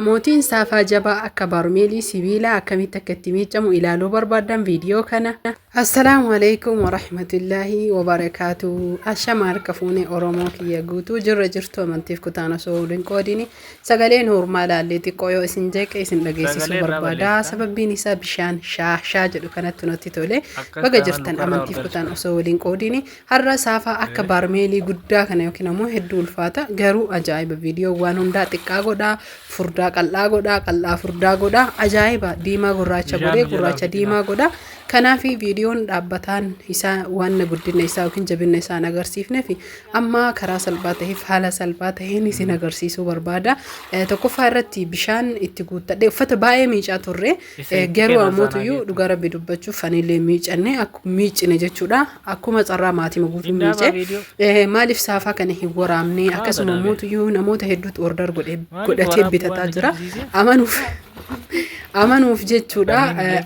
Mootiin saafaa jabaa akka barmeelii sibiilaa akkamitti akka itti miicamu ilaaluu barbaadan viidiyoo kana. Assalaamu alaikum warahmatullaahi wabarakaatu. Ashama harka fuunee Oromoo kiyya guutuu jirra jirtu amantiif kutaan osoo waliin qoodini sagaleen hormaa laallee xiqqoo yoo isin jeeqe isin dhageessisuu barbaada. Sababbiin isaa bishaan shaa jedhu kanatti nutti tole. Baga jirtan amantiif kutaan osoo waliin qoodini har'a saafaa akka barmeelii guddaa kana yookiin ammoo hedduu ulfaata garuu ajaa'iba viidiyoo waan hundaa xiqqaa godhaa furdaa qal'aa furdaa godha ajaa'iba diimaa gurraacha godhee gurraacha diimaa godha kanaafi viidiyoon dhaabbataan isaa waan guddina isaa yookiin jabina isaa agarsiifneef amma karaa salphaa ta'eef haala salphaa ta'een isin agarsiisuu barbaada. Tokkoffaa irratti bishaan itti guuttadhe uffata baay'ee miicaa turre garuu ammoo dhugaa rabbi dubbachuuf anillee miicanne akkuma miicine jechuudha akkuma carraa maatii guutuu miice maaliif saafaa kana hin waraabne akkasuma ammoo namoota hedduutu order godhatee bitataa jira amanuuf jechuudha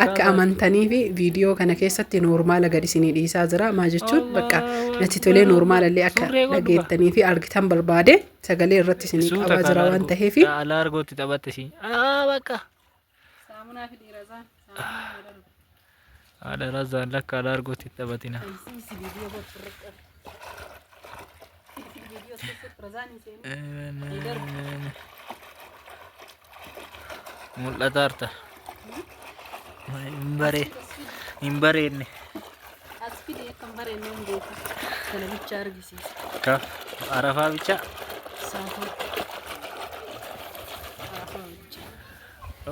akka amantanii fi viidiyoo kana keessatti normaala gad isinii dhiisaa jira maa jechuun bakka natti tolee normaalallee akka dhageettanii fi argitan barbaade sagalee irratti isinii qabaa jira waan ta'eef ala argootti taphatte si bakka saamunaa fi dhiirazaan ala razaan lakka ala argootti taphatina mul'ata harta hin bareedne asfidee kan bareedne hin beeku kana bicha argisiisa ka arafaa bicha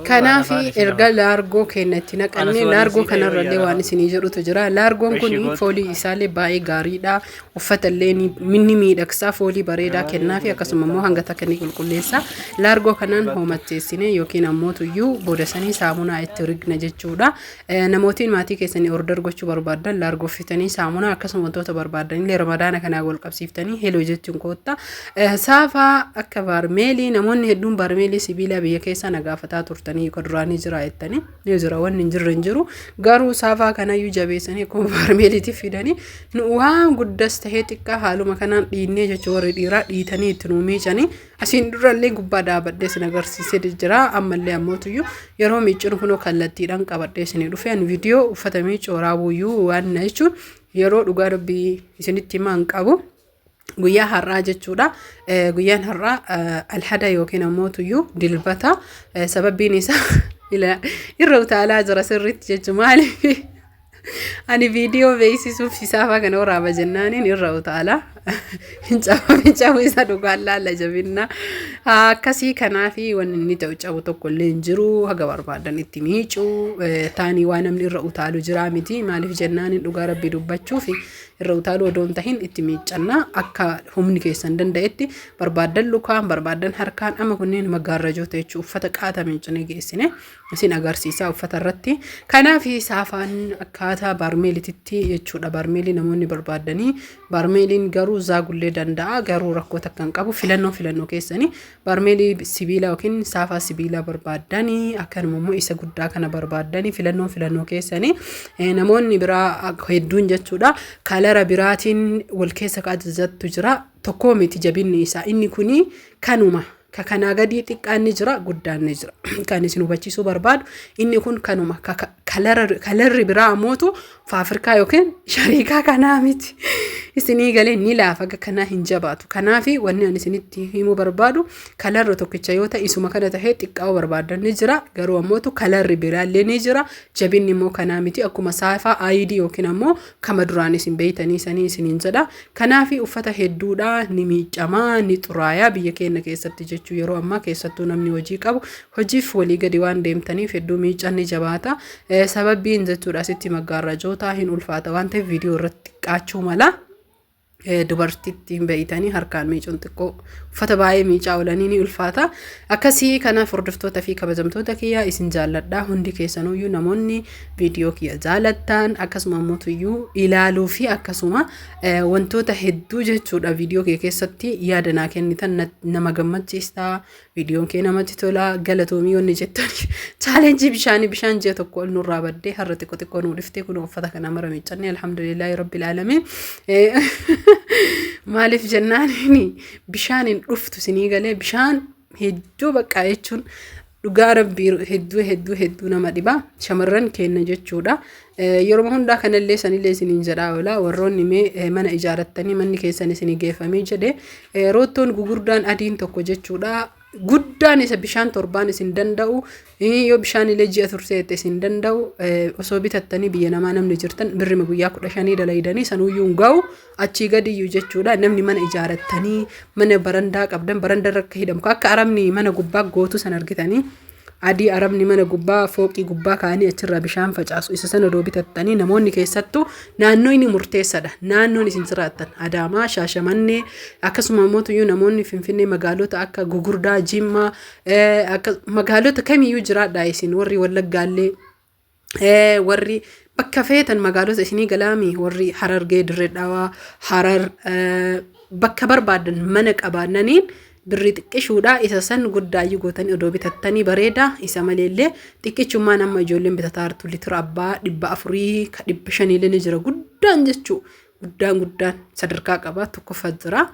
kanaafi erga laargoo kennatti naqannee laargoo kanarrallee waan isinii jedhutu jira laargoon kun foolii isaallee baay'ee gaariidha uffatallee minni miidhagsaa foolii bareedaa kennaafi akkasuma immoo hanga takka ni qulqulleessa laargoo kanaan hoomacheessine yookiin ammoo tuyyuu boodasanii saamunaa itti rigna jechuudha namootiin maatii keessanii order gochuu barbaadan laargoo fitanii saamunaa akkasuma wantoota barbaadanillee ramadaana kanaa wal qabsiiftanii heloo jechuun kootta saafaa akka barmeelii namoonni hedduun barmeelii sibiila biyya keessa nagaafataa turtan kaduraanii jira jettanii ni jira wanni hin jiru garuu saafaa kanayyuu jabeessanii akkuma barmeeliitiif fidanii nu waan guddas tahee xiqqaa haaluma kanaan dhiinnee jechuun warri dhiiraa dhiitanii itti nuu miicanii asiin durallee gubbaa dhaabadhee sin agarsiisee jira ammallee ammootuyyuu yeroo miicinu kunoo kallattiidhaan qabadhee isinii dhufeen viidiyoo uffata miicuu waraabuyyuu waan jechuun yeroo dhugaa rabbii isinitti himaan qabu. Guyyaa har'aa jechuudha guyyaan har'aa alhada yookiin ammoo tuyyuu dilbata sababbiin isaa irra utaalaa jira sirriitti jechuun maaliif ani viidiyoo beeksisuuf saafaa kana waraaba jennaaniin irra utaalaa hincabu isa dhugaan laalla jabinna akkasii kanaafi wanni inni ta'u cabu tokko illee hin jiru haga barbaadan itti miicuu taanii waan namni irra utaalu jira miti maaliif jennaaniin dhugaa rabbii dubbachuuf irra utaalu odoon tahin itti miicannaa akka humni keessan danda'etti barbaadan lukaan barbaadan harkaan ama kunneen maggaarrajoota jechuun uffata qaata miicanii geessine isin agarsiisaa uffata irratti kanaafi saafaan akkaataa barmeelititti jechuudha barmeelii namoonni barbaadanii barmeeliin garuu zaagullee danda'a garuu rakkoo takka hin qabu filannoo keessanii barmeelii sibiila yookiin saafaa sibiila barbaadanii akkanuma immoo isa guddaa kana barbaadanii filannoo keessanii namoonni biraa hedduun jechuudha kalara biraatiin wal keessa qaajjattu jira tokko miti jabinni isaa inni kuni kanuma kanaa gadii xiqqaan ni jira guddaan ni jira kan isin hubachiisuu barbaadu inni kun kanuma kalarri biraa mootu faafrikaa yookiin shariikaa kanaa miti isinii galee ni laafa kanaa hin jabaatu kanaafi wanni ani isinitti himuu barbaadu kalarri tokkicha yoo ta'e isuma kana tahee xiqqaa barbaadan ni jira garuu ammootu kalarri biraallee ni jira jabinni immoo kanaa miti akkuma saafaa ID yookiin ammoo kama duraan isin beeytanii sanii isiniin jedha kanaafi uffata hedduudha ni miicamaa ni xuraayaa biyya keenya keessatti jechuu yeroo ammaa keessattuu namni hojii qabu hojiif walii gadi waan deemtaniif hedduu miicanni jabaata sababbiin jechuudha asitti maggaarrajoota hin ulfaata waan ta'eef viidiyoo irratti qaachuu mala dubartittiin beeytanii harkaan miicuun xiqqoo uffata baay'ee miicaa oolanii ni ulfaata akkasii kanaaf hordoftoota fi kabajamtoota kiyya isin jaalladhaa hundi keessanuyyuu namoonni viidiyoo kiyya jaalattan akkasuma ammoo ilaaluu fi akkasuma wantoota hedduu jechuudha viidiyoo kiyya keessatti yaada naa kennitan nama gammachiista viidiyoon kee namatti tola galatoomiyoonni jettan chaalenjii bishaan ji'a tokko ol nurraa baddee har'a xiqqoo nuu dhiftee kun uffata kana mara miicannee alhamdulillahi rabbil alamin maaliif jennaan bishaan hin dhuftu sinii galee bishaan hedduu bakka jechuun dhugaa rabbii hedduu nama dhiba shamarran keenya jechuudha. Yeroo hundaa kanallee sanillee isiniin jedhaa oola warroonni mee mana ijaarattanii manni keessan isinii geeffamee jedhe roottoon gugurdaan adiin tokko jechuudha. Guddaan isa bishaan torbaan isin danda'u yoo bishaan illee ji'a turseette isin danda'u osoo bitattanii biyya namaa namni jirtan birrima guyyaa 15 dalaydanii sanuyyuu ga'u achii gadiyyuu jechuudha. Namni mana ijaarattanii mana barandaa qabdan baranda rakka hidhamu akka arabni mana gubbaa gootu san argitanii adii arabni mana gubbaa fooqii gubbaa kaanii achirraa bishaan facaasu isa sana doo bitattanii namoonni keessattuu naannoo inni murteessadha. Naannoon isin jiraattan Adaamaa, Shaashamannee akkasuma mootuyyuu namoonni Finfinnee magaalota akka Gugurdaa, Jimmaa akka magaalota kamiyyuu jiraadha isin warri Wallaggaallee warri bakka feetan magaalota isinii galaami warri Harargee, Dirree Dhawaa, Harar bakka barbaadan mana qabaannaniin birri xiqqishuudha isa san guddaayyuu gootanii odoo bitattanii bareeda isa maleellee xiqqicummaan amma ijoolleen bitataa jirtu litira abbaa 400 ka 500 ni jira guddaan jechuu guddaan sadarkaa qaba tokkoffaa jira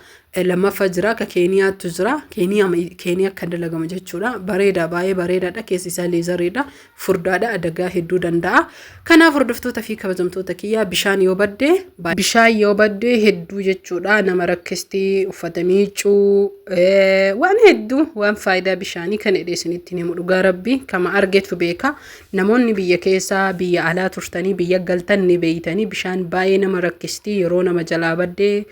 lammaffaa jira ka Keeniyaatu jira Keeniyaa kan dalagama jechuudha bareeda baay'ee bareedaadha keessi isaa leezariidha furdaadha adagaa hedduu danda'a kanaaf hordoftoota fi kabajamtoota kiyyaa bishaan yoo baddee hedduu jechuudha nama rakkistii uffata miicuu waan hedduu waan faayidaa bishaanii kan edheesinitti himu dhugaa rabbi kama argeetu beeka namoonni biyya keessaa biyya alaa turtanii biyya galtan ni beeytanii bishaan baay'ee nama rakkistii yeroo nama jalaa baddee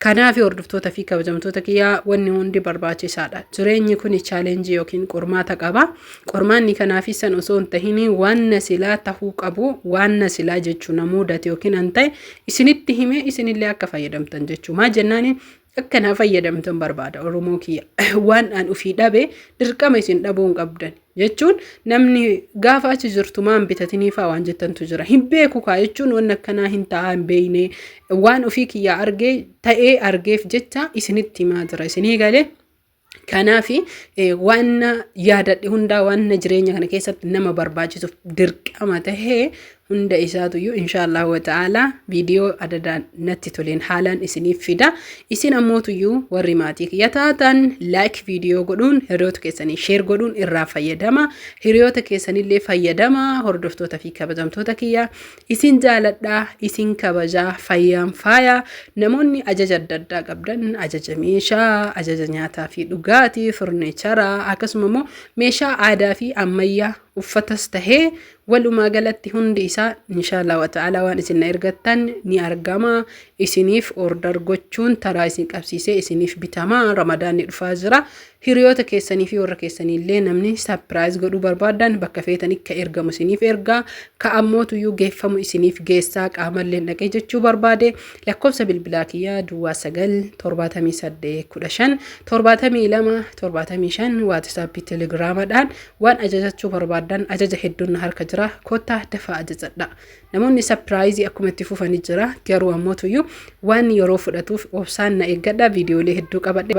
kanaaf hordoftoota fi kabajamtoota kiyyaa wanni hundi barbaachisaadha. Jireenyi kun challenge yookiin qormaata qaba. Qormaanni kanaaf san osoo hin tahin waan silaa tahuu qabu waan silaa jechuun namuudate yookiin an ta'e isinitti hime isinillee akka fayyadamtan jechuu maa jennaani akkana fayyadamtan barbaada Oromoo kiyya waan an ufii dhabe dirqama isin dhabuun qabdan jechuun namni gaafa achi jirtu maan bitatanii faa waan jettantu jira hin beeku kaa jechuun waan akkanaa hin ta'a hin beeyne waan ufii kiyya argee ta'ee argeef jecha isinitti himaa jira isinii galee kanaafi waan yaadadhe hundaa waan jireenya kana keessatti nama barbaachisuuf dirqama tahee hunda isaatuyyuu inshallah wa ta'ala video adadaan natti toleen haalaan isiniif fida isin ammootuyyuu warri maatii kiyya taatan like video godhuun hiriyoota keessanii share godhuun irraa fayyadama hiriyoota keessanillee fayyadama hordoftoota fi kabajamtoota kiyya isin jaaladha isin kabajaa fayyaan faaya namoonni ajaja adda addaa qabdan ajaja meeshaa ajaja nyaataa fi dhugaatii furnicharaa akkasuma immoo meeshaa aadaa fi ammayyaa uffatas tahee walumaa galatti hundi isaa inshallah wa ta'ala waan isin ergattan ni argama isiniif order gochuun taraa isin qabsiisee isiniif bitama ramadaanni dhufaa jira hiriyoota keessanii fi warra keessaniillee namni surprise godhuu barbaadan bakka feetan akka ergamu isiniif ergaa ka ammootuyyuu geeffamu isiniif geessaa qaamallee dhaqee jechuu barbaade lakkoofsa bilbilaa kiyyaa duwwaa 978157275 WhatsApp Telegramdhaan waan ajajachuu barbaadan ajaja hedduun harka jira kota dafa ajajadha namoonni surprise akkuma itti fufanii jira garuu ammootuyyuu waan yeroo fudhatuuf obsaan na eeggadha viidiyoolee hedduu qabadhe